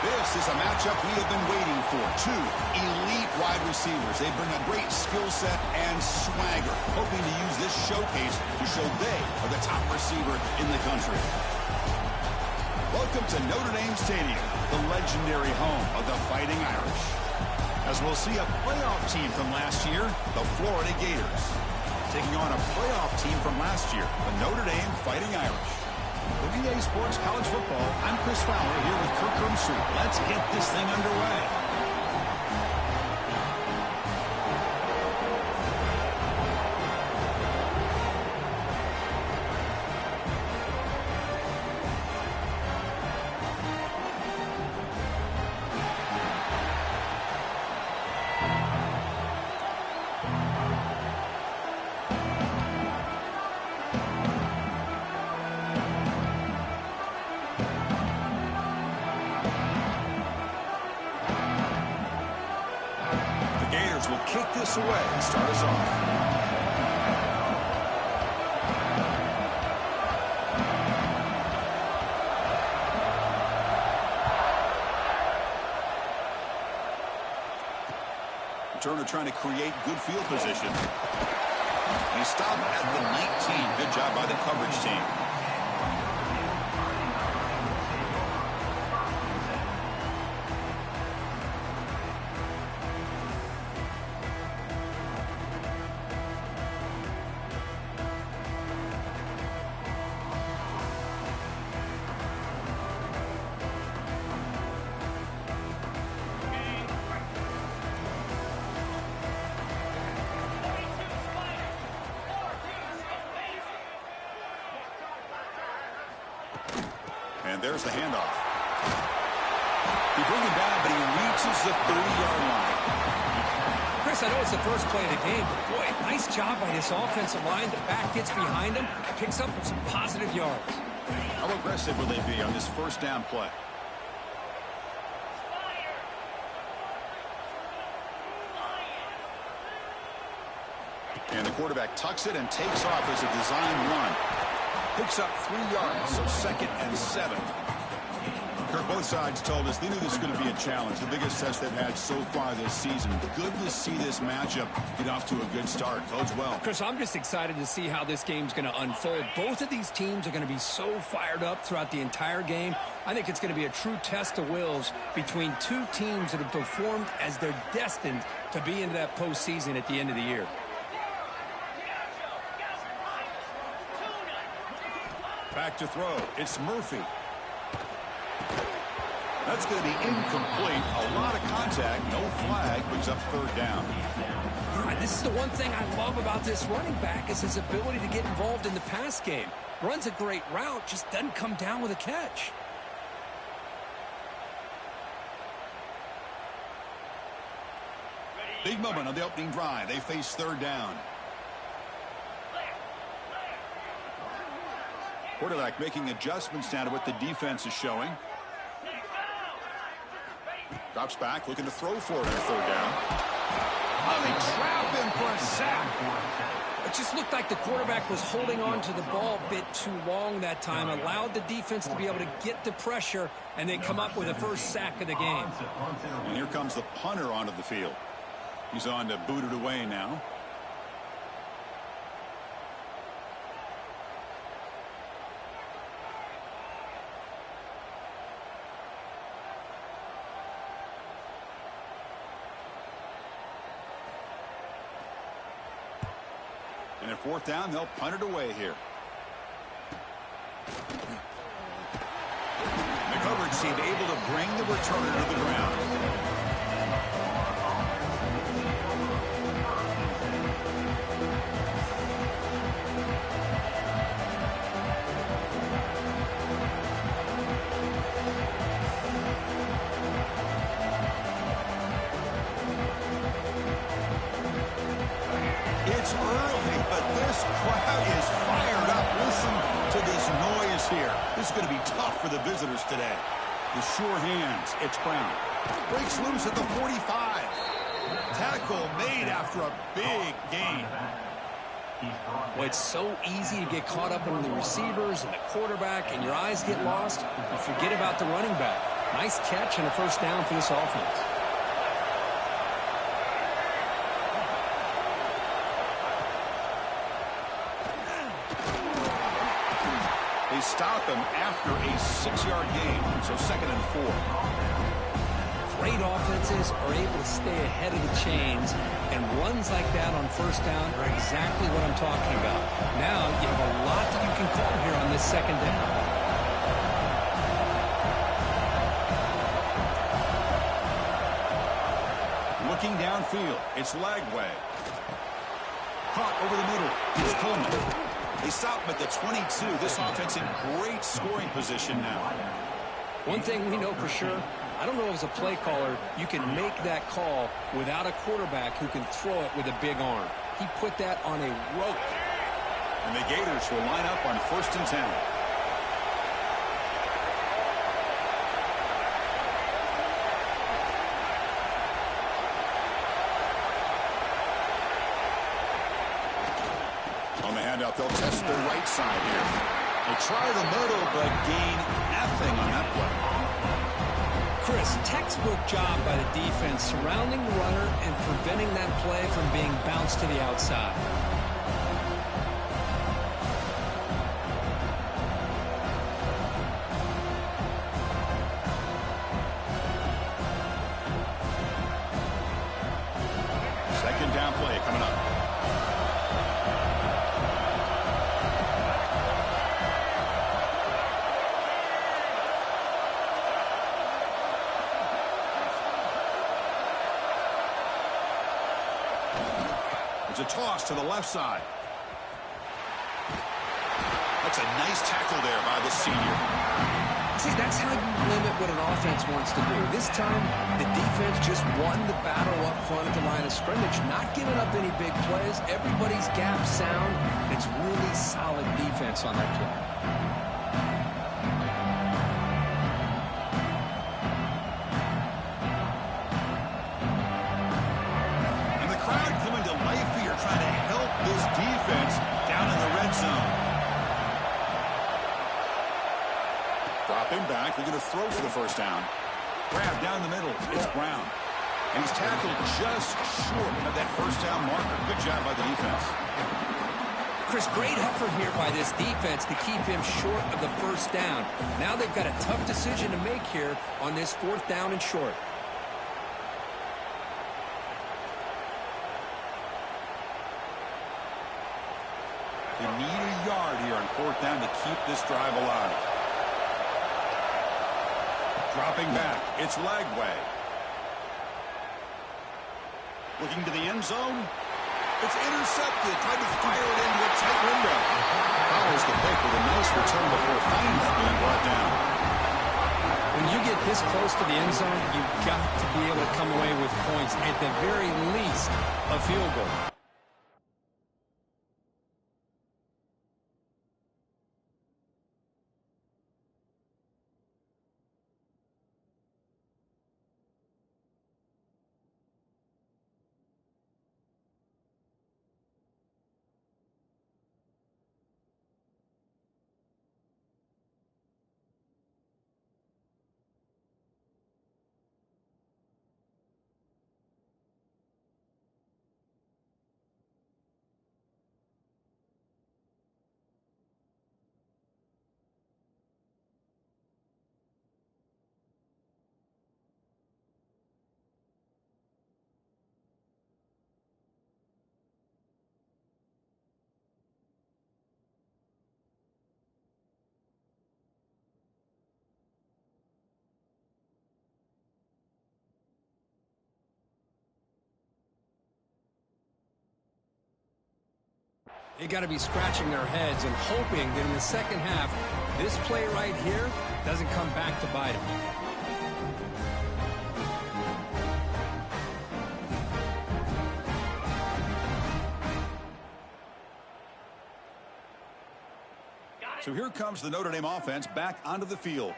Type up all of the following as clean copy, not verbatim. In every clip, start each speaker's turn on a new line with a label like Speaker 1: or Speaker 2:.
Speaker 1: This is a matchup we have been waiting for. Two elite wide receivers. They bring a great skill set and swagger, hoping to use this showcase to show they are the top receiver in the country. Welcome to Notre Dame Stadium, the legendary home of the Fighting Irish. As we'll see a playoff team from last year, the Florida Gators, taking on a playoff team from last year, the Notre Dame Fighting Irish. For EA Sports College Football, I'm Chris Fowler here with Kirk Crumpsu. Let's get this thing underway. Will kick this away and start us off. Turner trying to create good field position. He stopped at the 19. Good job by the coverage team. And there's the handoff. He brings him down, but he reaches the 30-yard line.
Speaker 2: Chris, I know it's the first play of the game, but boy, nice job by this offensive line. The back gets behind him, picks up some positive yards.
Speaker 1: How aggressive will they be on this first down play? And the quarterback tucks it and takes off as a design run. Picks up 3 yards, so 2nd and 7. Kirk, both sides told us they knew this was going to be a challenge, the biggest test they've had so far this season. Good to see this matchup get off to a good start. Bodes well.
Speaker 2: Chris, I'm just excited to see how this game's going to unfold. Both of these teams are going to be so fired up throughout the entire game. I think it's going to be a true test of wills between two teams that have performed as they're destined to be into that postseason at the end of the year.
Speaker 1: Back to throw. It's Murphy. That's going to be incomplete. A lot of contact. No flag. Brings up 3rd down.
Speaker 2: This is the one thing I love about this running back is his ability to get involved in the pass game. Runs a great route, just doesn't come down with a catch.
Speaker 1: Big moment on the opening drive. They face 3rd down. Quarterback making adjustments now to what the defense is showing. Drops back, looking to throw for it on 3rd down. Oh, they trap him for a sack.
Speaker 2: It just looked like the quarterback was holding on to the ball a bit too long that time, allowed the defense to be able to get the pressure, and then come up with the first sack of the game.
Speaker 1: And here comes the punter onto the field. He's on to boot it away now. And at 4th down, they'll punt it away here. The coverage team able to bring the returner to the ground. It's early, but this crowd is fired up. Listen to this noise here. This is going to be tough for the visitors today. The sure hands. It's Brown. Breaks loose at the 45. Tackle made after a big gain.
Speaker 2: Well, it's so easy to get caught up in the receivers and the quarterback, and your eyes get lost. You forget about the running back. Nice catch and a first down for this offense.
Speaker 1: They stop him after a 6-yard gain, so 2nd and 4.
Speaker 2: Great offenses are able to stay ahead of the chains, and runs like that on first down are exactly what I'm talking about. Now you have a lot that you can call here on this 2nd down.
Speaker 1: Looking downfield, it's Lagway. Caught over the middle, it's Coleman. They stop him at the 22. This offense in great scoring position now.
Speaker 2: One thing we know for sure, I don't know as a play caller, you can make that call without a quarterback who can throw it with a big arm. He put that on a rope.
Speaker 1: And the Gators will line up on 1st and 10. On the handout, they'll test the right side here. They try the middle, but gain nothing on that play.
Speaker 2: Chris, textbook job by the defense surrounding the runner and preventing that play from being bounced to the outside.
Speaker 1: Second down play coming up. It's a toss to the left side. That's a nice tackle there by the senior.
Speaker 2: See, that's how you limit what an offense wants to do. This time, the defense just won the battle up front at the line of scrimmage, not giving up any big plays. Everybody's gap sound. It's really solid defense on that play.
Speaker 1: Trying to help this defense down in the red zone. Dropping back. They're going to throw for the first down. Grab down the middle. It's Brown. And he's tackled just short of that first down marker. Good job by the defense.
Speaker 2: Chris, great effort here by this defense to keep him short of the first down. Now they've got a tough decision to make here on this 4th down and short.
Speaker 1: They need a yard here on 4th down to keep this drive alive. Dropping back, it's Lagway. Looking to the end zone. It's intercepted. Tried to fire it into a tight window. Follows the pick with a nice return before finally being brought down.
Speaker 2: When you get this close to the end zone, you've got to be able to come away with points. At the very least, a field goal. They got to be scratching their heads and hoping that in the second half, this play right here doesn't come back to bite them.
Speaker 1: So here comes the Notre Dame offense back onto the field.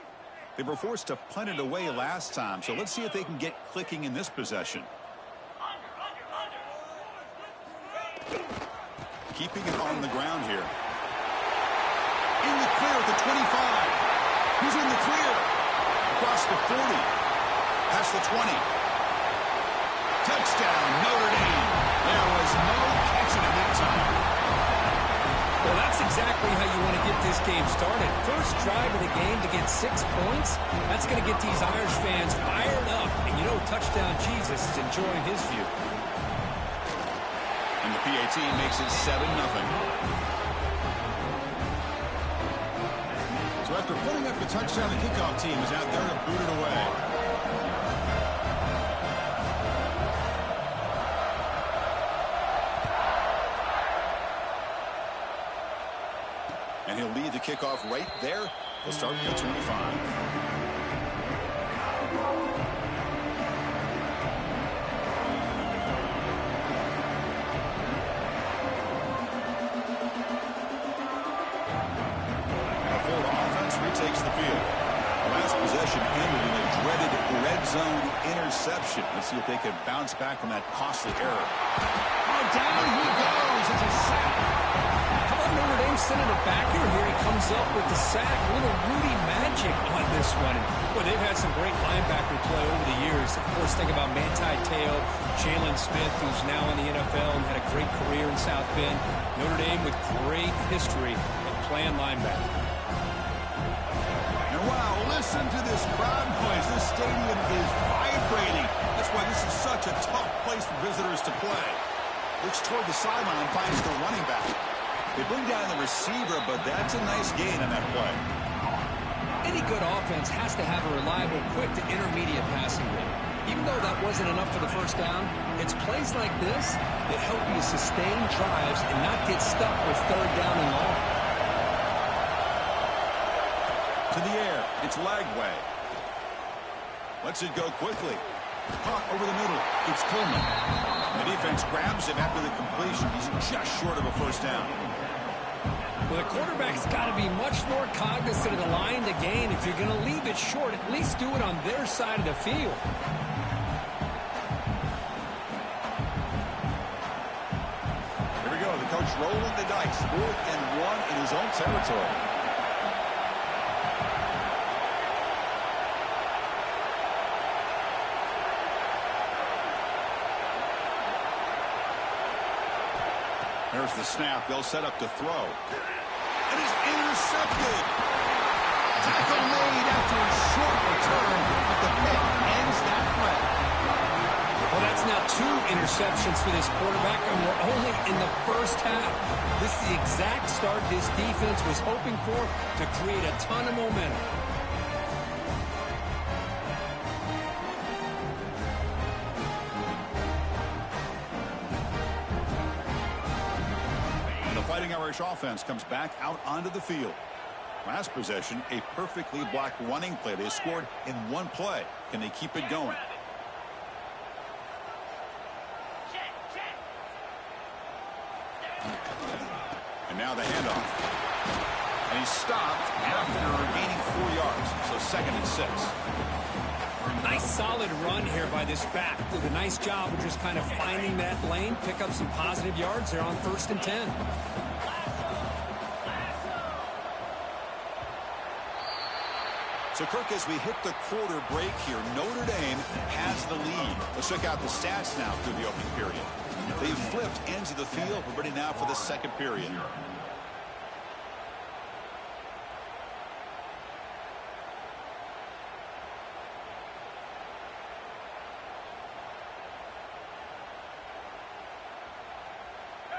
Speaker 1: They were forced to punt it away last time, so let's see if they can get clicking in this possession. Keeping it on the ground here. In the clear at the 25. He's in the clear. across the 40. Past the 20. Touchdown, Notre Dame. There was no catching him that time.
Speaker 2: Well, that's exactly how you want to get this game started. First drive of the game to get 6 points. That's going to get these Irish fans fired up. And you know, touchdown Jesus is enjoying his view.
Speaker 1: And the PAT makes it 7-0. So after putting up the touchdown, the kickoff team is out there to boot it away. And he'll lead the kickoff right there. He'll start at the 25. Takes the field. The last possession ended in a dreaded red zone interception. Let's see if they can bounce back from that costly error. Oh, down he goes. It's a sack.
Speaker 2: How about Notre Dame sending it back here? Here he comes up with the sack. A little Rudy magic on this one. Boy, they've had some great linebacker play over the years. Of course, think about Manti Te'o, Jalen Smith, who's now in the NFL and had a great career in South Bend. Notre Dame with great history in playing linebacker.
Speaker 1: Wow, listen to this crowd noise. This stadium is vibrating. That's why this is such a tough place for visitors to play. Looks toward the sideline, finds the running back. They bring down the receiver, but that's a nice gain on that play.
Speaker 2: Any good offense has to have a reliable, quick to intermediate passing game. Even though that wasn't enough for the first down, it's plays like this that help you sustain drives and not get stuck with third down and long.
Speaker 1: To the air. It's Lagway. Lets it go quickly. Caught over the middle. It's Coleman. The defense grabs him after the completion. He's just short of a first down.
Speaker 2: Well, the quarterback's got to be much more cognizant of the line to gain. If you're going to leave it short, at least do it on their side of the field.
Speaker 1: Here we go. The coach rolling the dice. 4th and 1 in his own territory. There's the snap. They'll set up to throw. And he's intercepted. Tackle made after a short return, but the pick ends that play.
Speaker 2: Well, that's now 2 interceptions for this quarterback, and we're only in the first half. This is the exact start this defense was hoping for to create a ton of momentum.
Speaker 1: Fighting Irish offense comes back out onto the field. Last possession, a perfectly blocked running play. They scored in one play. Can they keep it going? And now the handoff. And he's stopped after gaining 4 yards. So 2nd and 6.
Speaker 2: Nice solid run here by this back. Did a nice job of just kind of finding that lane, pick up some positive yards there on 1st and 10.
Speaker 1: So, Kirk, as we hit the quarter break here, Notre Dame has the lead. Let's check out the stats now through the opening period. They've flipped ends of the field. We're ready now for the 2nd period.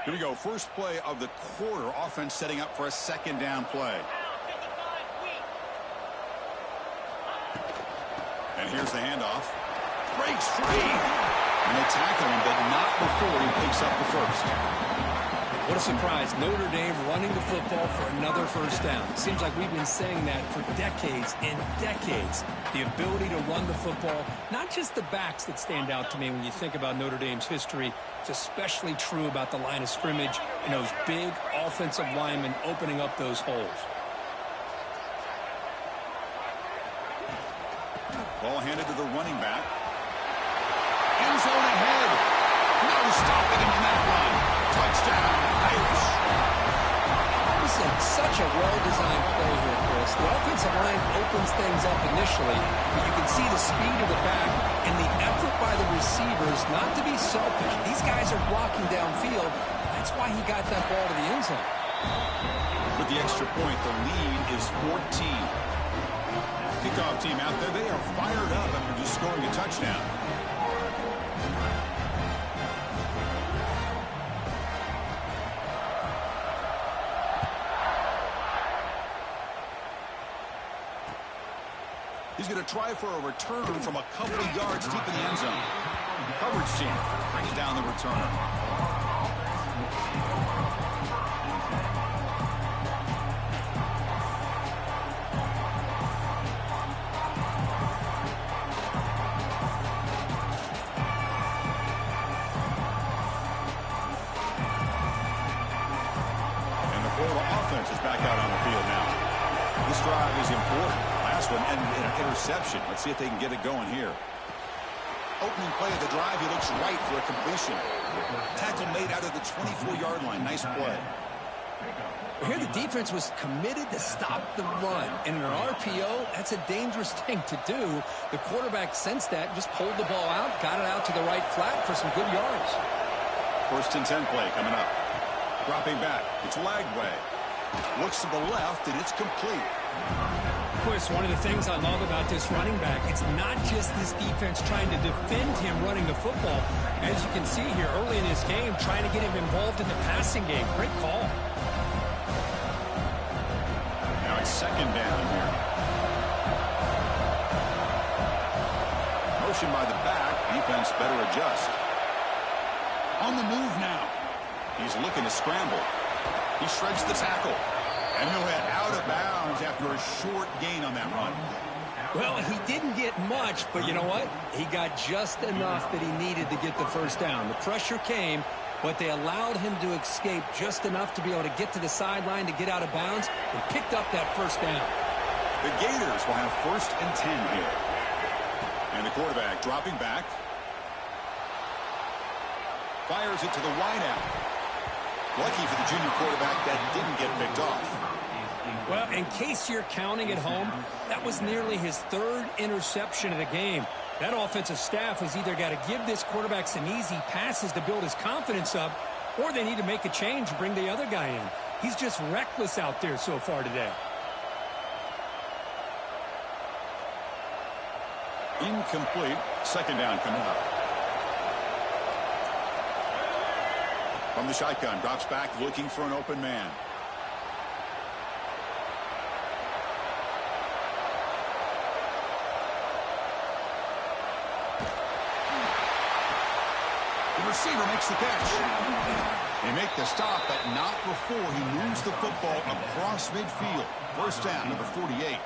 Speaker 1: Here we go. First play of the quarter. Offense setting up for a 2nd down play. And here's the handoff. Breaks free. And they tackle him, but not before he picks up the first.
Speaker 2: What a surprise. Notre Dame running the football for another first down. Seems like we've been saying that for decades and decades. The ability to run the football, not just the backs that stand out to me when you think about Notre Dame's history. It's especially true about the line of scrimmage and those big offensive linemen opening up those holes.
Speaker 1: Ball handed to the running back. End zone ahead. No stopping him on that run. Touchdown, Irish.
Speaker 2: This is such a well-designed play here, Chris. this. The offensive line opens things up initially, but you can see the speed of the back and the effort by the receivers not to be selfish. These guys are blocking downfield. That's why he got that ball to the end zone.
Speaker 1: With the extra point, the lead is 14. Kickoff team out there, they are fired up after just scoring a touchdown. He's going to try for a return from a couple of yards deep in the end zone. Coverage team brings down the returner. And the Florida offense is back out on the field now. This drive is important. Last one ended in an interception. Let's see if they can get it going here. Opening play of the drive, he looks right for a completion. Tackle made out of the 24-yard line. Nice play.
Speaker 2: Here the defense was committed to stop the run. And in an RPO, that's a dangerous thing to do. The quarterback sensed that, just pulled the ball out, got it out to the right flat for some good yards.
Speaker 1: 1st and 10 play coming up. Dropping back. It's Lagway. Looks to the left, and it's complete.
Speaker 2: Chris, one of the things I love about this running back, it's not just this defense trying to defend him running the football. As you can see here early in this game, trying to get him involved in the passing game. Great call.
Speaker 1: Now it's 2nd down here. Motion by the back. Defense better adjust. On the move now. He's looking to scramble. He shreds the tackle. And he'll head out of bounds after a short gain on that run.
Speaker 2: Well, he didn't get much, but you know what? He got just enough that he needed to get the first down. The pressure came, but they allowed him to escape just enough to be able to get to the sideline to get out of bounds and picked up that first down.
Speaker 1: The Gators will have 1st and 10 here. And the quarterback dropping back. Fires it to the wideout. Lucky for the junior quarterback that didn't get picked off.
Speaker 2: Well, in case you're counting at home, that was nearly his 3rd interception of the game. That offensive staff has either got to give this quarterback some easy passes to build his confidence up, or they need to make a change and bring the other guy in. He's just reckless out there so far today.
Speaker 1: Incomplete. 2nd down coming up. From the shotgun, drops back, looking for an open man. The receiver makes the catch. They make the stop, but not before he moves the football across midfield. 1st down, number 48.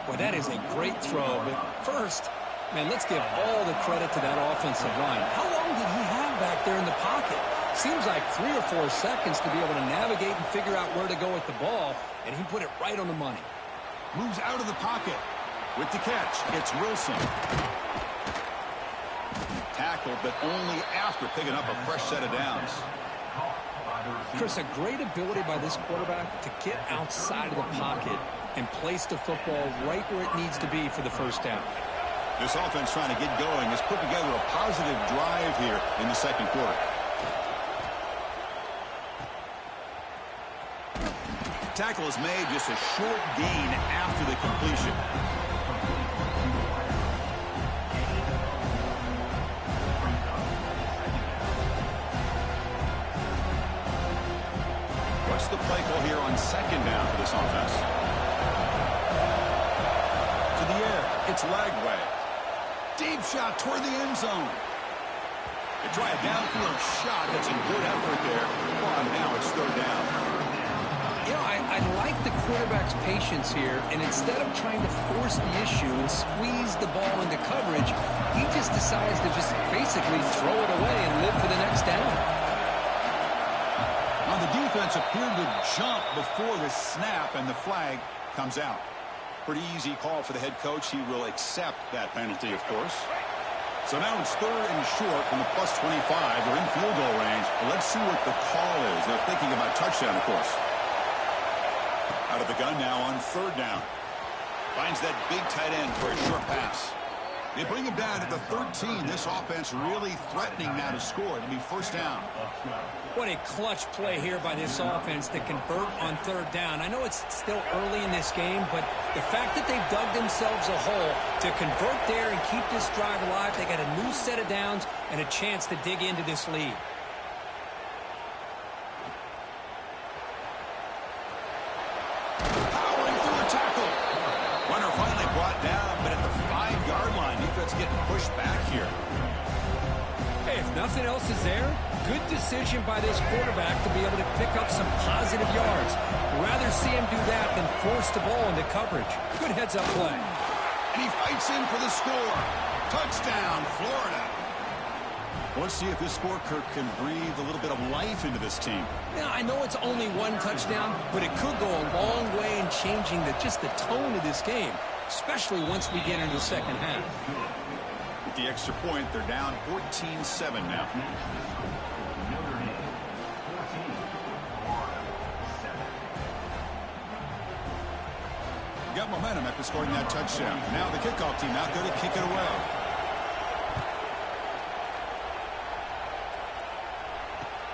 Speaker 2: Well, that is a great throw, but first, man, let's give all the credit to that offensive line. How long did he have back there in the pocket? Seems like 3 or 4 seconds to be able to navigate and figure out where to go with the ball, and he put it right on the money.
Speaker 1: Moves out of the pocket. With the catch, it's Wilson. Tackled, but only after picking up a fresh set of downs.
Speaker 2: Chris, a great ability by this quarterback to get outside of the pocket and place the football right where it needs to be for the first down.
Speaker 1: This offense trying to get going has put together a positive drive here in the 2nd quarter. Tackle is made, just a short gain after the completion. What's the play call here on 2nd down for this offense? To the air, it's Lagway. Deep shot toward the end zone. They try a downfield shot. That's a good effort there. Well, now it's 3rd down.
Speaker 2: You know, I like the quarterback's patience here, and instead of trying to force the issue and squeeze the ball into coverage, he just decides to just basically throw it away and live for the next down.
Speaker 1: Now the defense appeared to jump before the snap, and the flag comes out. Pretty easy call for the head coach. He will accept that penalty, of course. So now it's 3rd and short from the +25. We're in field goal range. Let's see what the call is. They're thinking about touchdown, of course. Out of the gun now on third down. Finds that big tight end for a short pass. They bring him down at the 13. This offense really threatening now to score. It'll be first down.
Speaker 2: What a clutch play here by this offense to convert on third down. I know it's still early in this game, but the fact that they've dug themselves a hole to convert there and keep this drive alive, they got a new set of downs and a chance to dig into this lead.
Speaker 1: Powering through a tackle. Runner finally brought down, but at the 5-yard line, defense getting pushed back here.
Speaker 2: Hey, if nothing else is there, good decision by this quarterback to be able to pick up some positive yards. Rather see him do that than force the ball into coverage. Good heads-up play.
Speaker 1: And he fights in for the score. Touchdown, Florida. Let's see if this score, Kirk, can breathe a little bit of life into this team.
Speaker 2: Now, I know it's only one touchdown, but it could go a long way in changing just the tone of this game, especially once we get into the second half.
Speaker 1: With the extra point, they're down 14-7 now. Got momentum after scoring that touchdown. Now the kickoff team out there to kick it away.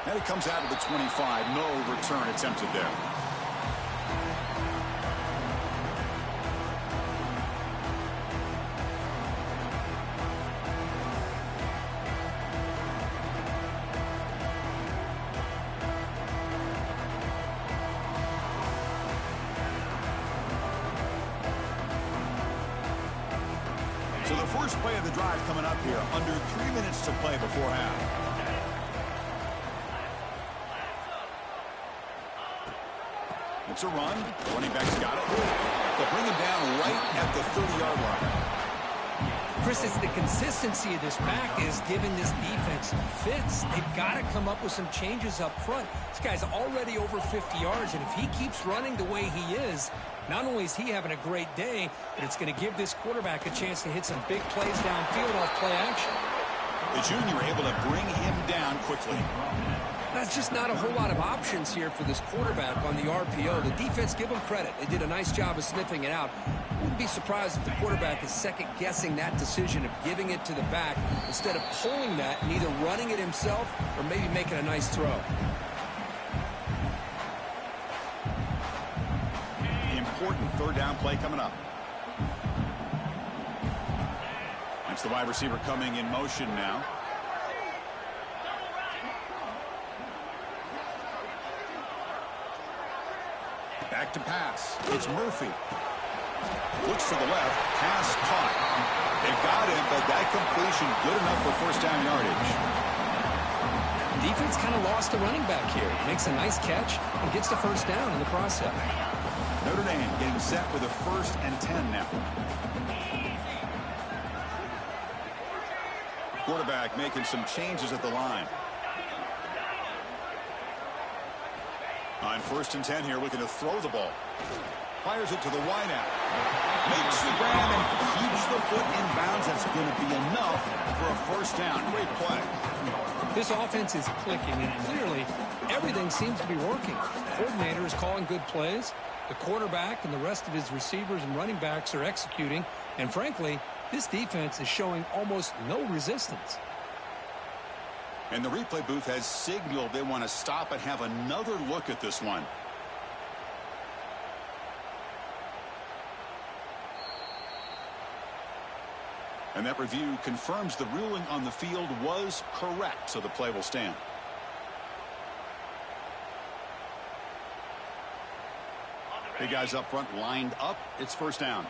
Speaker 1: And it comes out of the 25. No return attempted there. So the first play of the drive coming up here. Under 3 minutes to play before half. It's a run. Running back's got it. They'll bring him down right at the 30-yard line.
Speaker 2: Chris, it's the consistency of this back is giving this defense fits. They've got to come up with some changes up front. This guy's already over 50 yards, and if he keeps running the way he is, not only is he having a great day, but it's going to give this quarterback a chance to hit some big plays downfield off play action.
Speaker 1: The junior able to bring him down quickly.
Speaker 2: That's just not a whole lot of options here for this quarterback on the RPO. The defense, give them credit. They did a nice job of sniffing it out. Wouldn't be surprised if the quarterback is second-guessing that decision of giving it to the back instead of pulling that and either running it himself or maybe making a nice throw.
Speaker 1: Important third down play coming up. That's the wide receiver coming in motion now. Back to pass. It's Murphy. Looks to the left. Pass caught. They've got him, but that completion good enough for first down yardage.
Speaker 2: Defense kind of lost a running back here. Makes a nice catch and gets the first down in the process.
Speaker 1: Notre Dame getting set for the 1st and 10 now. Quarterback making some changes at the line. On 1st and 10 here, looking to throw the ball. Fires it to the wideout. Makes the grab and keeps the foot in bounds. That's going to be enough for a first down. Great play.
Speaker 2: This offense is clicking, and clearly everything seems to be working. The coordinator is calling good plays. The quarterback and the rest of his receivers and running backs are executing. And frankly, this defense is showing almost no resistance.
Speaker 1: And the replay booth has signaled they want to stop and have another look at this one. And that review confirms the ruling on the field was correct, so the play will stand. Big guys up front lined up. It's first down.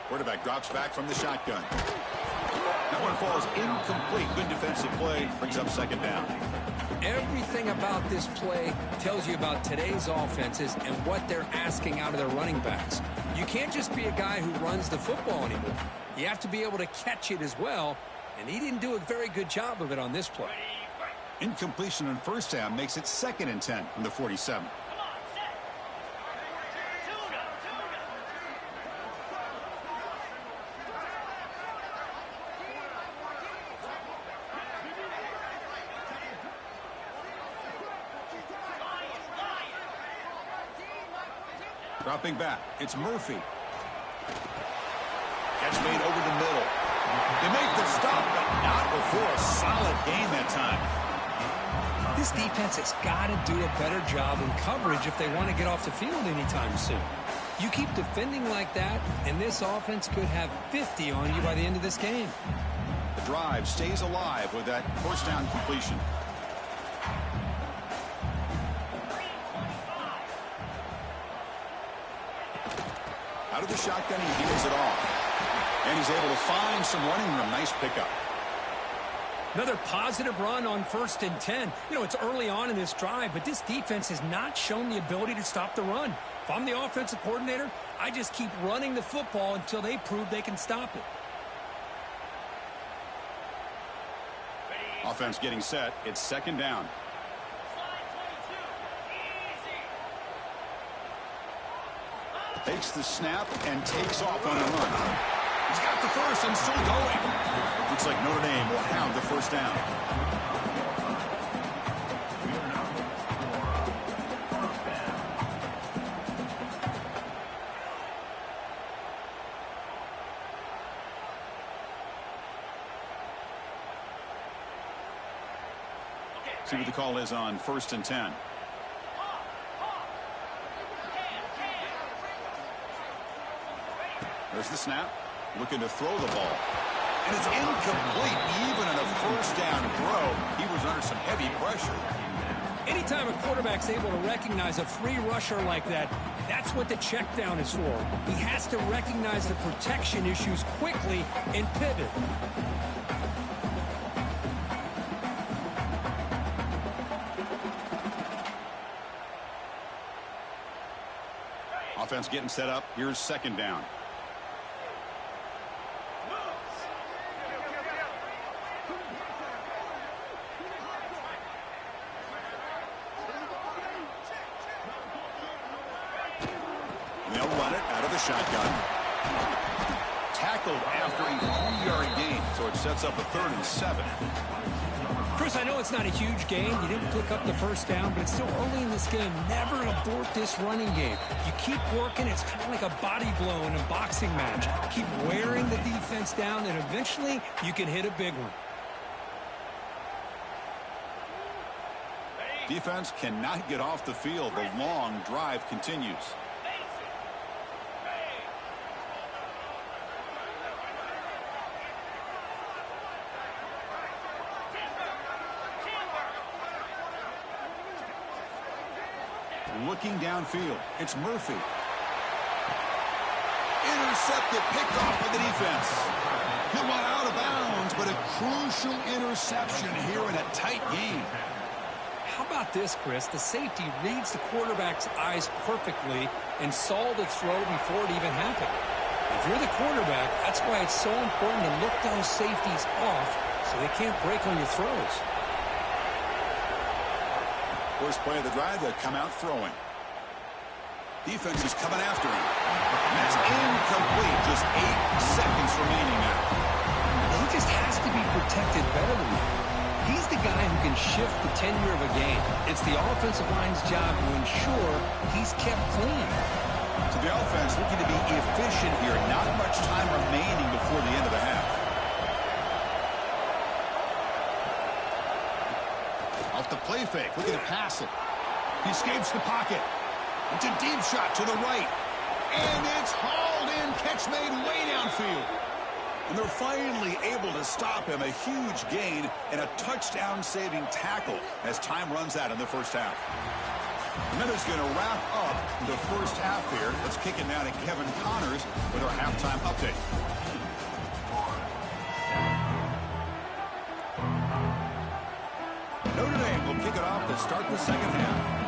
Speaker 1: Quarterback drops back from the shotgun. That one falls incomplete. Good defensive play. Brings up second down.
Speaker 2: Everything about this play tells you about today's offenses and what they're asking out of their running backs. You can't just be a guy who runs the football anymore. You have to be able to catch it as well, and he didn't do a very good job of it on this play.
Speaker 1: Incompletion on first down makes it 2nd and 10 from the 47. Dropping back, it's Murphy. Catch made over the middle. They make the stop, but not before a solid game that time.
Speaker 2: This defense has got to do a better job in coverage if they want to get off the field anytime soon. You keep defending like that, and this offense could have 50 on you by the end of this game.
Speaker 1: The drive stays alive with that first down completion. Out of the shotgun, he hands it off. And he's able to find some running room. Nice pickup.
Speaker 2: Another positive run on 1st and 10. You know, it's early on in this drive, but this defense has not shown the ability to stop the run. If I'm the offensive coordinator, I just keep running the football until they prove they can stop it.
Speaker 1: Offense getting set. It's 2nd down. Takes the snap and takes off on the run. He's got the first and still going. Looks like Notre Dame will have the first down. See what the call is on 1st and 10. There's the snap. Looking to throw the ball. And it's incomplete. Even on a first down throw, he was under some heavy pressure.
Speaker 2: Anytime a quarterback's able to recognize a free rusher like that, that's what the check down is for. He has to recognize the protection issues quickly and pivot.
Speaker 1: Offense getting set up. Here's 2nd down. They'll run it out of the shotgun. Tackled after a 3-yard gain, so it sets up a 3rd and 7.
Speaker 2: Chris, I know it's not a huge gain. You didn't pick up the first down, but it's still early in this game. Never abort this running game. You keep working. It's kind of like a body blow in a boxing match. Keep wearing the defense down, and eventually you can hit a big one.
Speaker 1: Defense cannot get off the field. The long drive continues. Looking downfield, it's Murphy. Intercepted, picked off by the defense. Hit one out of bounds, but a crucial interception here in a tight game.
Speaker 2: How about this, Chris? The safety reads the quarterback's eyes perfectly and saw the throw before it even happened. If you're the quarterback, that's why it's so important to look those safeties off so they can't break on your throws.
Speaker 1: First play of the drive, they'll come out throwing. Defense is coming after him. And that's incomplete. Just 8 seconds remaining now.
Speaker 2: He just has to be protected better than that. He's the guy who can shift the tenure of a game. It's the offensive line's job to ensure he's kept clean.
Speaker 1: So the offense looking to be efficient here. Not much time remaining before the end of the half. Off the play fake, looking to pass it. He escapes the pocket. It's a deep shot to the right. And it's hauled in, catch made way downfield. And they're finally able to stop him. A huge gain and a touchdown-saving tackle as time runs out in the first half. And that is going to wrap up the first half here. Let's kick it now to Kevin Connors with our halftime update. Notre Dame will kick it off to start the second half.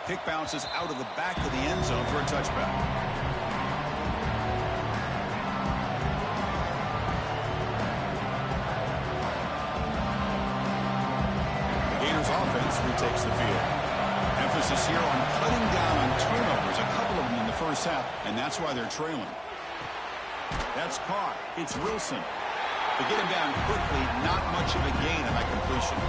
Speaker 1: Kick bounces out of the back of the end zone for a touchback. The Gators offense retakes the field. Emphasis here on cutting down on turnovers, a couple of them in the first half, and that's why they're trailing. That's caught. It's Wilson. To get him down quickly, not much of a gain on that completion.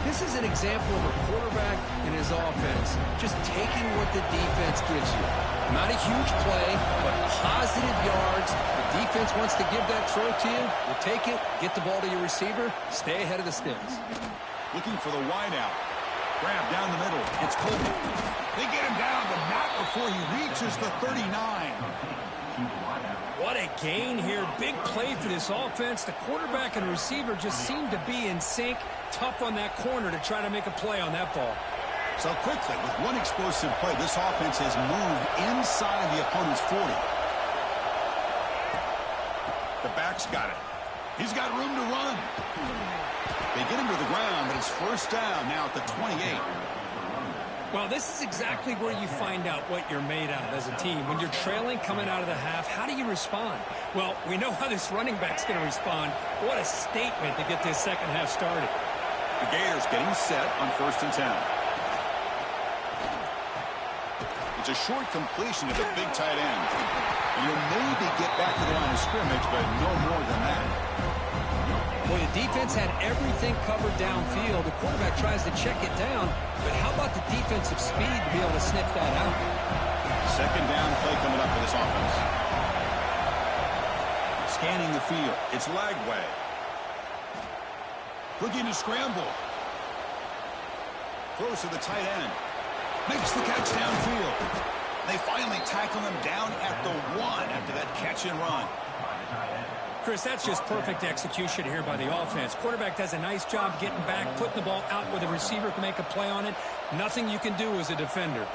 Speaker 2: This is an example of a quarterback and his offense just taking what the defense gives you. Not a huge play, but positive yards. The defense wants to give that throw to you. You take it, get the ball to your receiver, stay ahead of the sticks.
Speaker 1: Looking for the wideout. Grab down the middle. It's Coleman. They get him down, but not before he reaches the 39.
Speaker 2: What a gain here. Big play for this offense. The quarterback and receiver just seem to be in sync. Tough on that corner to try to make a play on that ball.
Speaker 1: So quickly, with one explosive play, this offense has moved inside the opponent's 40. The back's got it. He's got room to run. They get him to the ground, but it's first down now at the 28.
Speaker 2: Well, this is exactly where you find out what you're made of as a team. When you're trailing coming out of the half, how do you respond? Well, we know how this running back's going to respond. What a statement to get this second half started.
Speaker 1: The Gators getting set on 1st and 10. It's a short completion to the big tight end. And you'll maybe get back to the line of scrimmage, but no more than that.
Speaker 2: Well, the defense had everything covered downfield. The quarterback tries to check it down, but how about the defensive speed to be able to sniff that out?
Speaker 1: Second down play coming up for this offense. Scanning the field. It's Lagway. Looking to scramble. Throws to the tight end. Makes the catch downfield. They finally tackle him down at the 1 after that catch and run.
Speaker 2: Chris, that's just perfect execution here by the offense. Quarterback does a nice job getting back, putting the ball out where the receiver can make a play on it. Nothing you can do as a defender.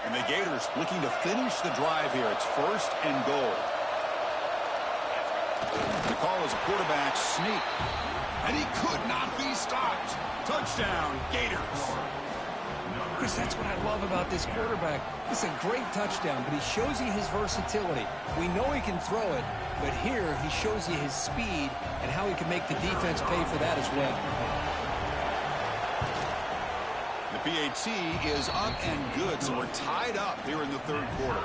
Speaker 1: And the Gators looking to finish the drive here. It's 1st and goal. The call is a quarterback sneak. And he could not be stopped. Touchdown, Gators.
Speaker 2: Chris, that's what I love about this quarterback. It's a great touchdown, but he shows you his versatility. We know he can throw it, but here he shows you his speed and how he can make the defense pay for that as well.
Speaker 1: The PAT is up and good, so we're tied up here in the 3rd quarter.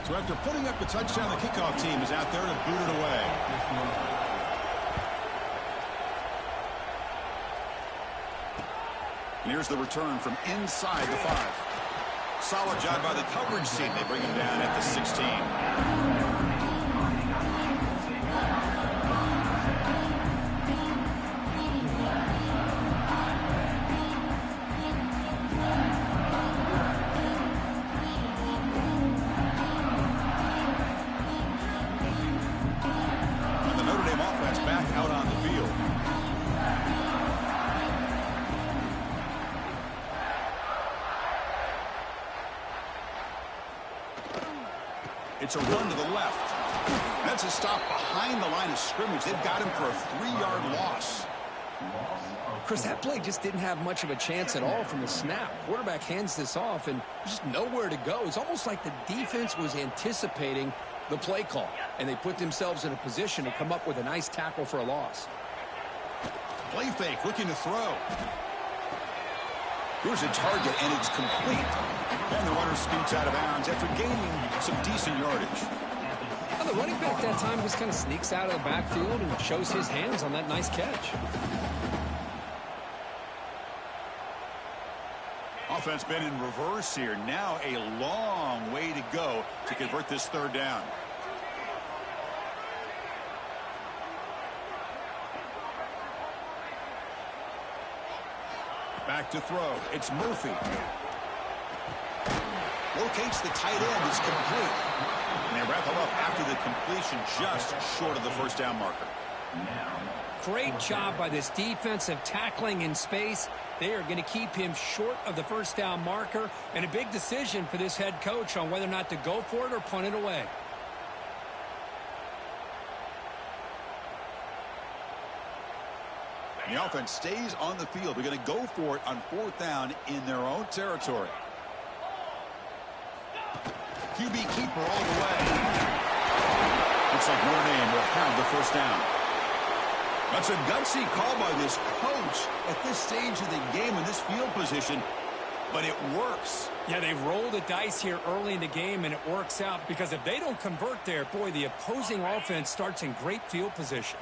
Speaker 1: So after putting up the touchdown, the kickoff team is out there to boot it away. And here's the return from inside the 5. Solid job by the coverage team. They bring him down at the 16. It's a run to the left. That's a stop behind the line of scrimmage. They've got him for a 3-yard loss.
Speaker 2: Chris, that play just didn't have much of a chance at all from the snap. Quarterback hands this off and just nowhere to go. It's almost like the defense was anticipating the play call, and they put themselves in a position to come up with a nice tackle for a loss.
Speaker 1: Play fake, looking to throw. Here's a target, and it's complete. And the runner scoots out of bounds after gaining some decent yardage.
Speaker 2: Well, the running back that time just kind of sneaks out of the backfield and shows his hands on that nice catch.
Speaker 1: Offense been in reverse here. Now a long way to go to convert this 3rd down. Back to throw. It's Murphy. Locates the tight end. It's complete. And they wrap him up after the completion just short of the 1st down marker.
Speaker 2: Great job by this defensive tackling in space. They are going to keep him short of the 1st down marker, and a big decision for this head coach on whether or not to go for it or punt it away.
Speaker 1: The offense stays on the field. They're going to go for it on 4th down in their own territory. QB keeper all the way. Looks like Notre Dame will have the 1st down. That's a gutsy call by this coach at this stage of the game in this field position, but it works.
Speaker 2: Yeah, they roll the dice here early in the game, and it works out because if they don't convert there, boy, the opposing offense starts in great field position.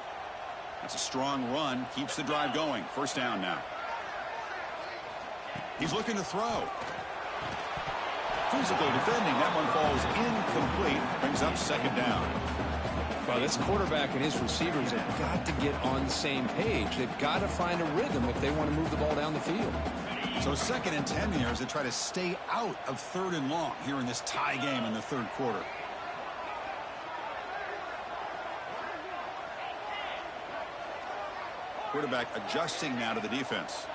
Speaker 1: That's a strong run. Keeps the drive going. 1st down now. He's looking to throw. Physical defending. That one falls incomplete. Brings up 2nd down.
Speaker 2: Well, this quarterback and his receivers have got to get on the same page. They've got to find a rhythm if they want to move the ball down the field.
Speaker 1: So 2nd and 10 here as they try to stay out of 3rd and long here in this tie game in the 3rd quarter. Quarterback adjusting now to the defense.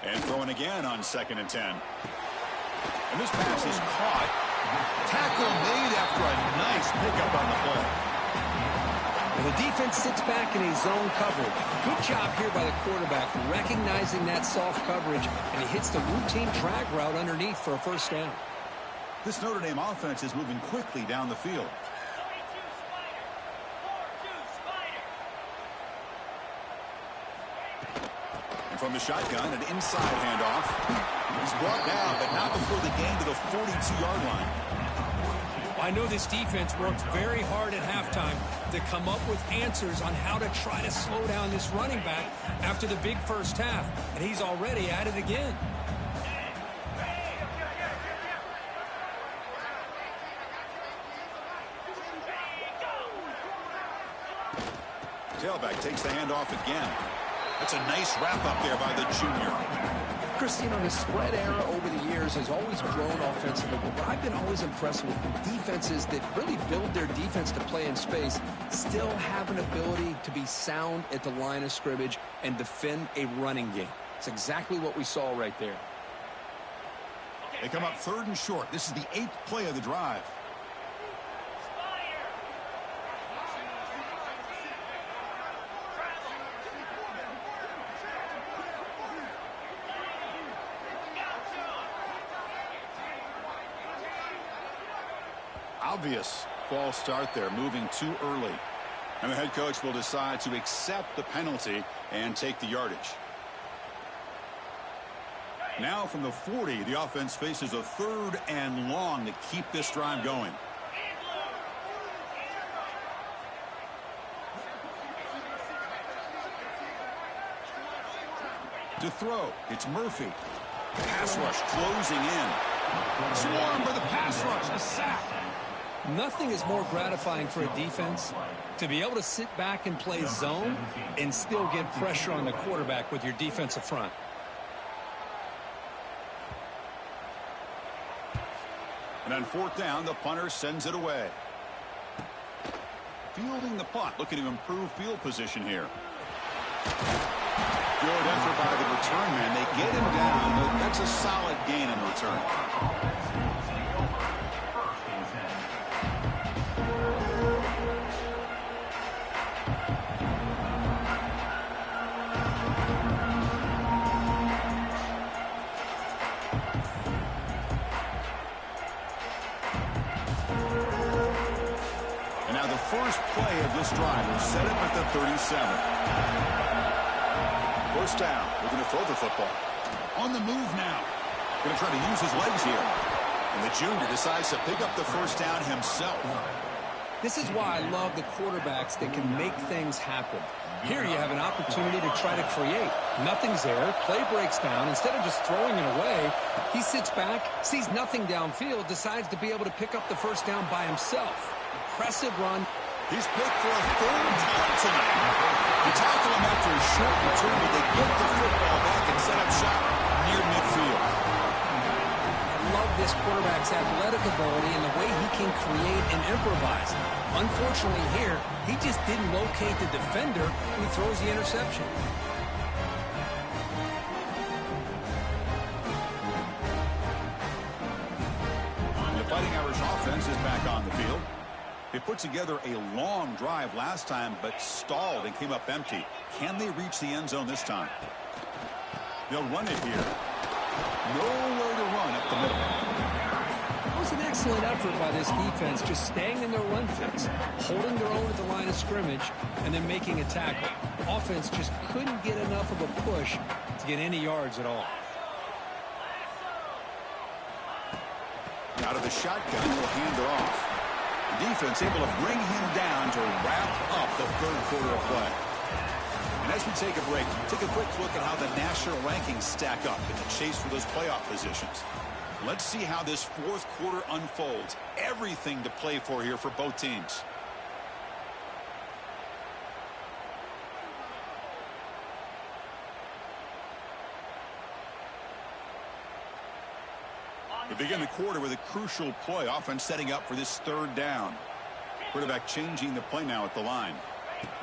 Speaker 1: And throwing again on 2nd and 10. And this pass is caught. Tackle made after a nice pickup on the play.
Speaker 2: And the defense sits back in a zone coverage. Good job here by the quarterback recognizing that soft coverage, and he hits the routine drag route underneath for a 1st down.
Speaker 1: This Notre Dame offense is moving quickly down the field. And from the shotgun, an inside handoff. He's brought down, but not before the gain to the 42-yard line.
Speaker 2: I know this defense worked very hard at halftime to come up with answers on how to try to slow down this running back after the big 1st half, and he's already at it again.
Speaker 1: Tailback takes the handoff again. That's a nice wrap-up there by the junior.
Speaker 2: Christine, the spread era over the years has always grown offensively, but what I've been always impressed with defenses that really build their defense to play in space still have an ability to be sound at the line of scrimmage and defend a running game. It's exactly what we saw right there.
Speaker 1: They come up 3rd and short. This is the 8th play of the drive. Obvious false start there, moving too early. And the head coach will decide to accept the penalty and take the yardage. Now from the 40, the offense faces a 3rd and long to keep this drive going. To throw, it's Murphy. Pass rush closing in. Swarmed by the pass rush, a sack.
Speaker 2: Nothing is more gratifying for a defense to be able to sit back and play zone and still get pressure on the quarterback with your defensive front.
Speaker 1: And on 4th down, the punter sends it away. Fielding the punt, looking to improve field position here. Good effort by the return man. They get him down, but that's a solid gain in return. First play of this drive will set up at the 37. 1st down. Looking to throw the football. On the move now. Going to try to use his legs here. And the junior decides to pick up the 1st down himself.
Speaker 2: This is why I love the quarterbacks that can make things happen. Here you have an opportunity to try to create. Nothing's there. Play breaks down. Instead of just throwing it away, he sits back, sees nothing downfield, decides to be able to pick up the 1st down by himself. Impressive run.
Speaker 1: He's picked for a 3rd time tonight. They tackle him after a short return, but they get the football back and set up shop near midfield.
Speaker 2: I love this quarterback's athletic ability and the way he can create and improvise. Unfortunately here, he just didn't locate the defender when he throws the interception.
Speaker 1: The Fighting Irish offense is back on the field. They put together a long drive last time, but stalled and came up empty. Can they reach the end zone this time? They'll run it here. Nowhere to run up the middle.
Speaker 2: It was an excellent effort by this defense, just staying in their run fits, holding their own at the line of scrimmage, and then making a tackle. Offense just couldn't get enough of a push to get any yards at all.
Speaker 1: Out of the shotgun, he'll hand it off. The defense able to bring him down to wrap up the third quarter of play. And as we take a break, take a quick look at how the national rankings stack up in the chase for those playoff positions. Let's see how this fourth quarter unfolds. Everything to play for here for both teams. We begin the quarter with a crucial play, offense setting up for this third down. Quarterback changing the play now at the line.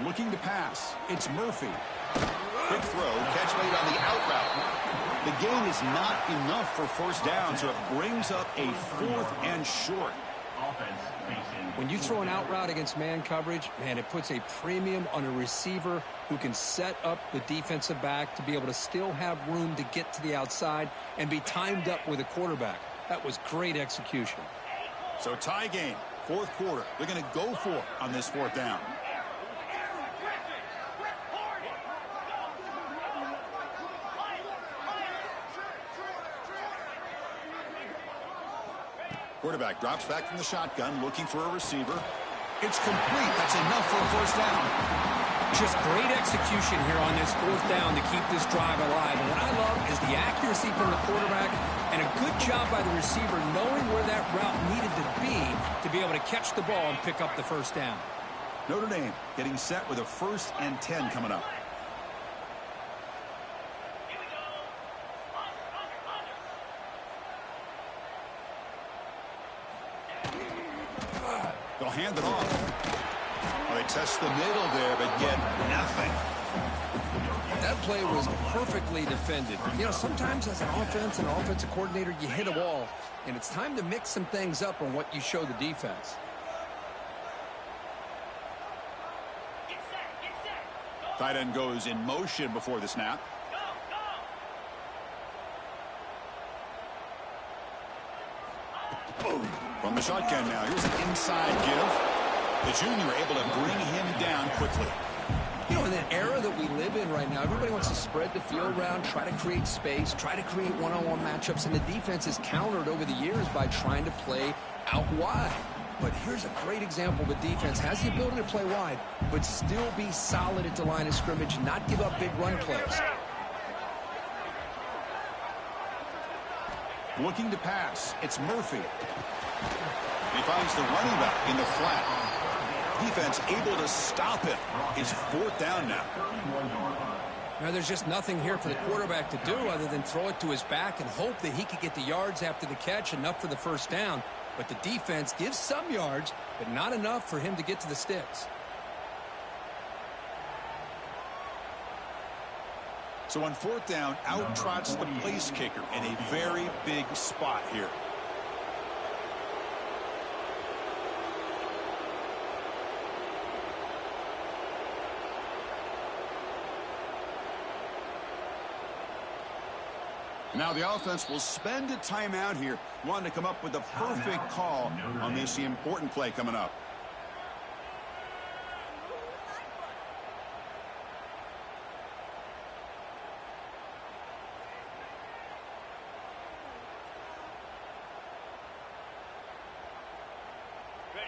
Speaker 1: Looking to pass. It's Murphy. Quick throw, catch made on the out route. The gain is not enough for first down, so it brings up a 4th and short.
Speaker 2: When you throw an out route against man coverage, man, it puts a premium on a receiver who can set up the defensive back to be able to still have room to get to the outside and be timed up with a quarterback. That was great execution.
Speaker 1: So tie game, fourth quarter. They're going to go for it on this fourth down. Quarterback drops back from the shotgun, looking for a receiver. It's complete. That's enough for a first down.
Speaker 2: Just great execution here on this fourth down to keep this drive alive. And what I love is the accuracy from the quarterback and a good job by the receiver knowing where that route needed to be able to catch the ball and pick up the first down.
Speaker 1: Notre Dame getting set with a 1st and 10 coming up. They'll hand it off. Well, they test the middle there, but get nothing.
Speaker 2: That play was perfectly defended. You know, sometimes as an offense and offensive coordinator, you hit a wall, and it's time to mix some things up on what you show the defense.
Speaker 1: Tight end goes in motion before the snap. From the shotgun now, here's an inside give. The junior able to bring him down quickly.
Speaker 2: You know, in that era that we live in right now, everybody wants to spread the field around, try to create space, try to create one-on-one matchups, and the defense is countered over the years by trying to play out wide. But here's a great example of a defense has the ability to play wide, but still be solid at the line of scrimmage, not give up big run plays.
Speaker 1: Looking to pass. It's Murphy. He finds the running back in the flat. Defense able to stop it. It's fourth down now.
Speaker 2: Now, there's just nothing here for the quarterback to do other than throw it to his back and hope that he could get the yards after the catch, enough for the first down. But the defense gives some yards, but not enough for him to get to the sticks.
Speaker 1: So on fourth down, out trots the place kicker in a very big spot here. Now the offense will spend a timeout here, wanting to come up with the perfect call on this important play coming up.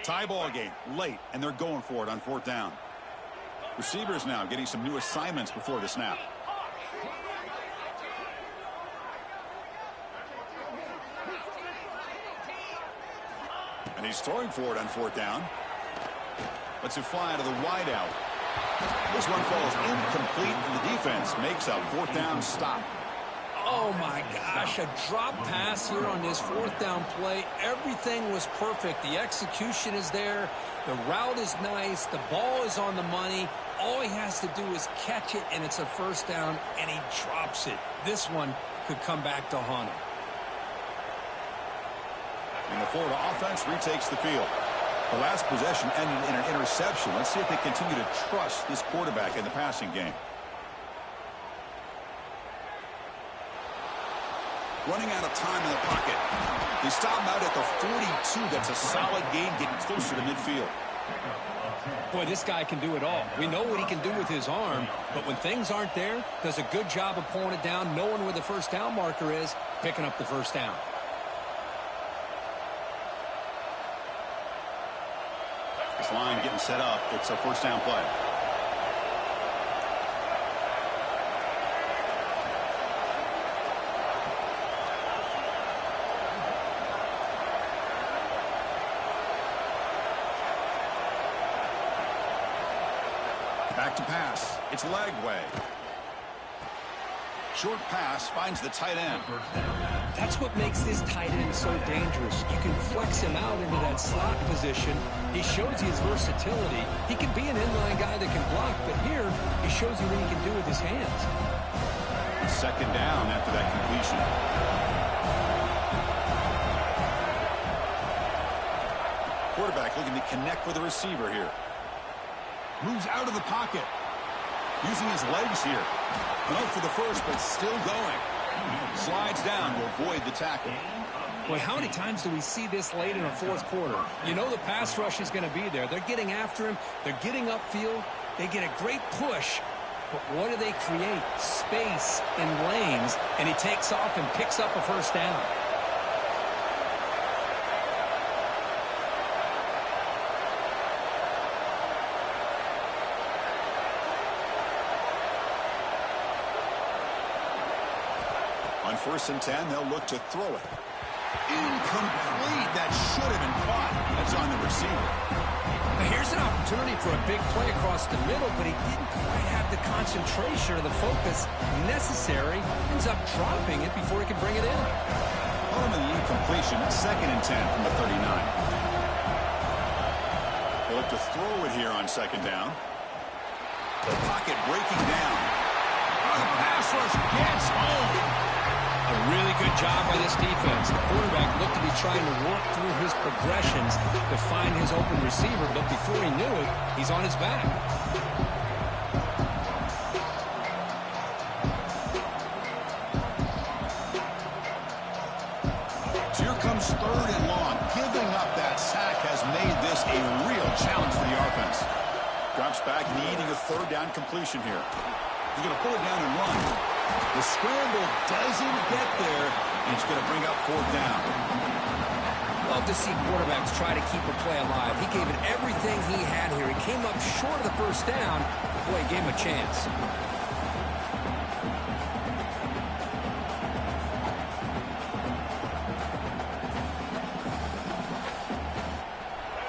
Speaker 1: Tie ball game, late, and they're going for it on fourth down. Receivers now getting some new assignments before the snap. And he's throwing for it on fourth down. Lets it fly to the wide out. This one falls incomplete, and the defense makes a fourth down stop.
Speaker 2: Oh, my gosh, a drop pass here on this fourth down play. Everything was perfect. The execution is there. The route is nice. The ball is on the money. All he has to do is catch it, and it's a first down, and he drops it. This one could come back to haunt him.
Speaker 1: And the Florida offense retakes the field. The last possession ended in an interception. Let's see if they continue to trust this quarterback in the passing game. Running out of time in the pocket. They stop him out at the 42. That's a solid gain, getting closer to midfield.
Speaker 2: Boy, this guy can do it all. We know what he can do with his arm, but when things aren't there, does a good job of pulling it down, knowing where the first down marker is, picking up the first down.
Speaker 1: This line getting set up. It's a first down play. Back to pass. It's Lagway. Short pass finds the tight end.
Speaker 2: That's what makes this tight end so dangerous. You can flex him out into that slot position. He shows you his versatility. He can be an inline guy that can block, but here he shows you what he can do with his hands.
Speaker 1: Second down after that completion. Quarterback looking to connect with the receiver here. Moves out of the pocket. Using his legs here. No for the first, but still going. Slides down to avoid the tackle.
Speaker 2: Boy, how many times do we see this late in a fourth quarter? You know the pass rush is going to be there. They're getting after him. They're getting upfield. They get a great push. But what do they create? Space in lanes. And he takes off and picks up a first down.
Speaker 1: On 1st and 10, they'll look to throw it. Incomplete. That should have been caught. That's on the receiver.
Speaker 2: Now here's an opportunity for a big play across the middle, but he didn't quite have the concentration or the focus necessary. Ends up dropping it before he can bring it in.
Speaker 1: Ultimately, the incompletion. 2nd and 10 from the 39. They'll look to throw it here on 2nd down. The pocket breaking down. Oh, the pass rush gets home.
Speaker 2: A really good job by this defense. The quarterback looked to be trying to work through his progressions to find his open receiver, but before he knew it, he's on his back.
Speaker 1: So here comes 3rd and long. Giving up that sack has made this a real challenge for the offense. Drops back, needing a 3rd down completion here. He's going to pull it down and run. The scramble doesn't get there, and it's going to bring up 4th down.
Speaker 2: Love to see quarterbacks try to keep a play alive. He gave it everything he had here. He came up short of the first down. Boy, he gave him a chance.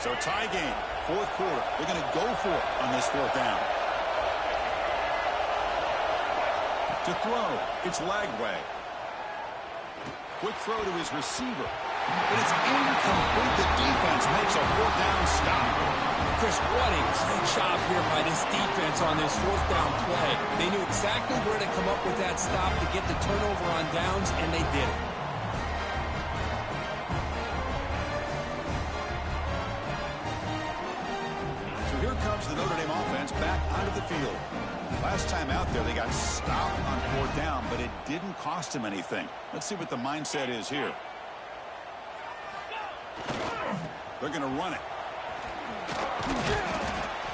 Speaker 1: So tie game, 4th quarter. They're going to go for it on this 4th down. To throw, it's Lagway. Quick throw to his receiver. But it's incomplete. The defense makes a 4th down stop.
Speaker 2: Chris, what a great job here by this defense on this 4th down play. They knew exactly where to come up with that stop to get the turnover on downs, and they did it.
Speaker 1: So here comes the Notre Dame offense back onto the field. Last time out there, they got stopped on 4th down, but it didn't cost them anything. Let's see what the mindset is here. They're going to run it.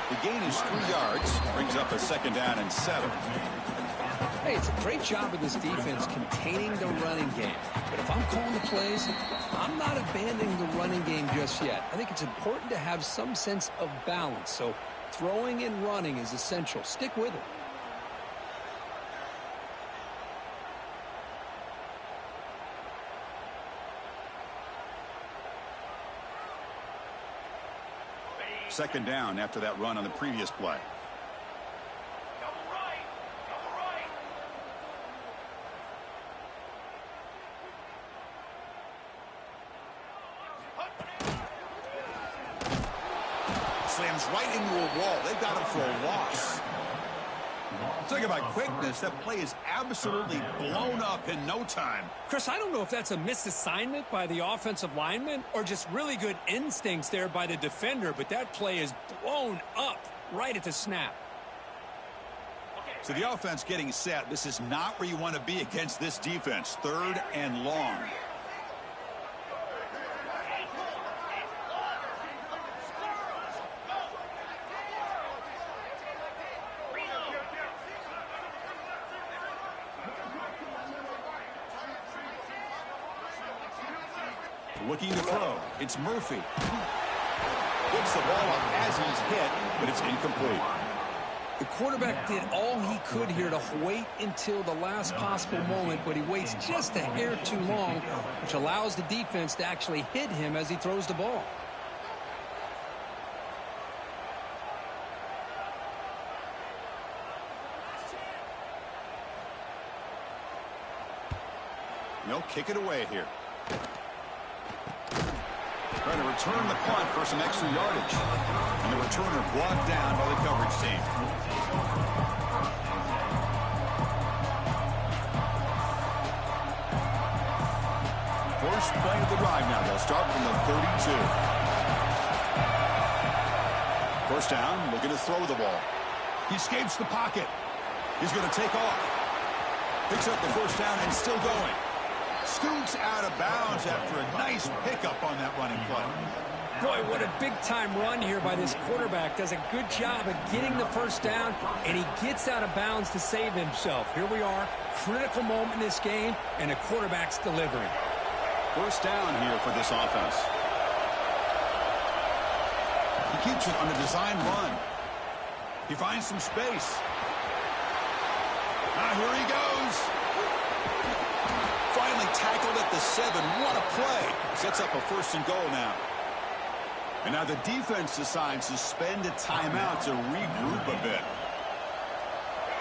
Speaker 1: The gain is 3 yards, brings up a 2nd down and 7.
Speaker 2: Hey, it's a great job of this defense containing the running game. But if I'm calling the plays, I'm not abandoning the running game just yet. I think it's important to have some sense of balance. So throwing and running is essential. Stick with it.
Speaker 1: Second down after that run on the previous play. Slams right into a wall. They got him for a loss. Talking about quickness, that play is absolutely blown up in no time.
Speaker 2: Chris, I don't know if that's a misassignment by the offensive lineman or just really good instincts there by the defender, but that play is blown up right at the snap.
Speaker 1: So the offense getting set. This is not where you want to be against this defense. 3rd and long. Looking to throw. It's Murphy. Gets the ball up as he's hit, but it's incomplete.
Speaker 2: The quarterback did all he could here to wait until the last possible moment, but he waits just a hair too long, which allows the defense to actually hit him as he throws the ball.
Speaker 1: They'll kick it away here. Trying to return the punt for some extra yardage. And the returner brought down by the coverage team. First play of the drive now. They'll start from the 32. First down, looking to throw the ball. He escapes the pocket. He's going to take off. Picks up the first down and still going. Scoots out of bounds after a nice pickup on that running play.
Speaker 2: Boy, what a big-time run here by this quarterback. Does a good job of getting the first down, and he gets out of bounds to save himself. Here we are, critical moment in this game, and the quarterback's delivering.
Speaker 1: First down here for this offense. He keeps it on a design run. He finds some space. Now here he goes. Finally tackled at the 7. What a play. Sets up a 1st and goal now. And now the defense decides to spend a timeout to regroup a bit.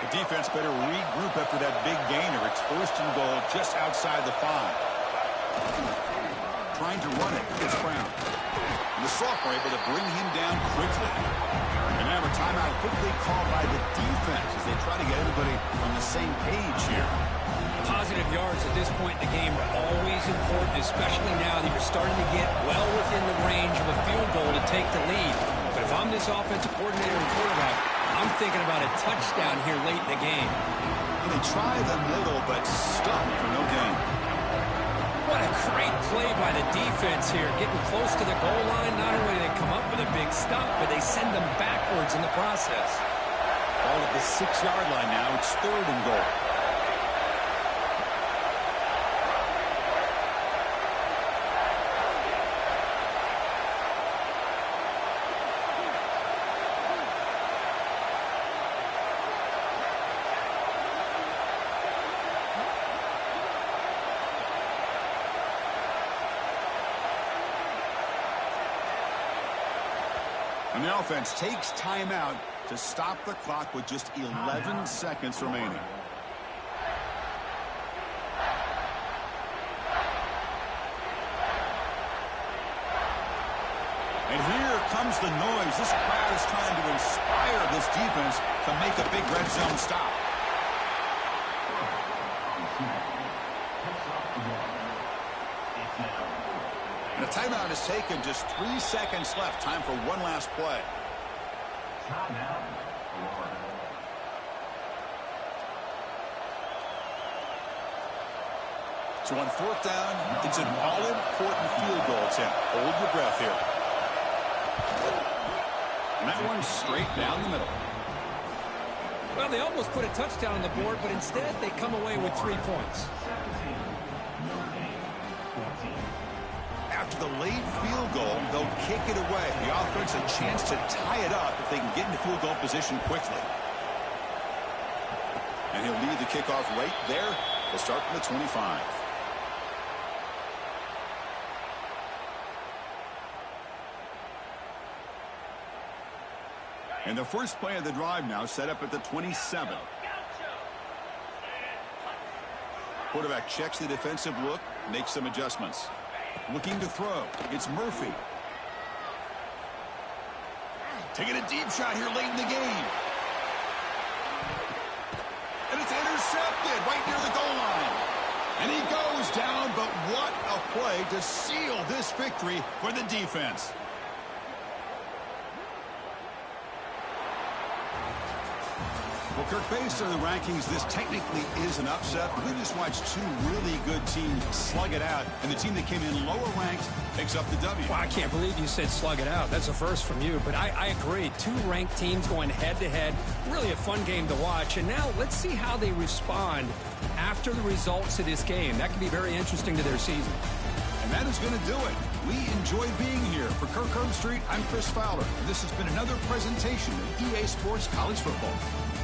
Speaker 1: The defense better regroup after that big gainer. It's 1st and goal just outside the 5. Trying to run it. It's Brown. And the sophomore able to bring him down quickly. And now a timeout quickly called by the defense as they try to get everybody on the same page here.
Speaker 2: Positive yards at this point in the game are always important, especially now that you're starting to get well within the range of a field goal to take the lead. But if I'm this offensive coordinator and quarterback, I'm thinking about a touchdown here late in the game.
Speaker 1: And they try the middle, but stuck for no gain.
Speaker 2: What a great play by the defense here. Getting close to the goal line, not only do they come up with a big stop, but they send them backwards in the process.
Speaker 1: Ball at the 6-yard line now. It's 3rd and goal. And the offense takes timeout to stop the clock with just 11 seconds remaining. And here comes the noise. This crowd is trying to inspire this defense to make a big red zone stop. And a timeout is taken. Just 3 seconds left. Time for one last play. So on 4th down, it's an all-important field goal attempt. Hold your breath here. And that one's straight down the middle.
Speaker 2: Well, they almost put a touchdown on the board, but instead they come away with 3 points.
Speaker 1: After the late field goal, they'll kick it away. The offense a chance to tie it up if they can get into field goal position quickly. And he'll lead the kickoff right there. They'll start from the 25. And the first play of the drive now set up at the 27. Quarterback checks the defensive look, makes some adjustments. Looking to throw. It's Murphy. Taking a deep shot here late in the game. intercepted right near the goal line. And he goes down, but what a play to seal this victory for the defense. Well, Kirk, based on the rankings, this technically is an upset. We just watched two really good teams slug it out, and the team that came in lower ranked picks up the W.
Speaker 2: Well, I can't believe you said slug it out. That's a first from you, but I agree. Two ranked teams going head-to-head. Really a fun game to watch. And now let's see how they respond after the results of this game. That can be very interesting to their season.
Speaker 1: And that is going to do it. We enjoyed being here. For Kirk Herbstreit, I'm Chris Fowler. And this has been another presentation of EA Sports College Football.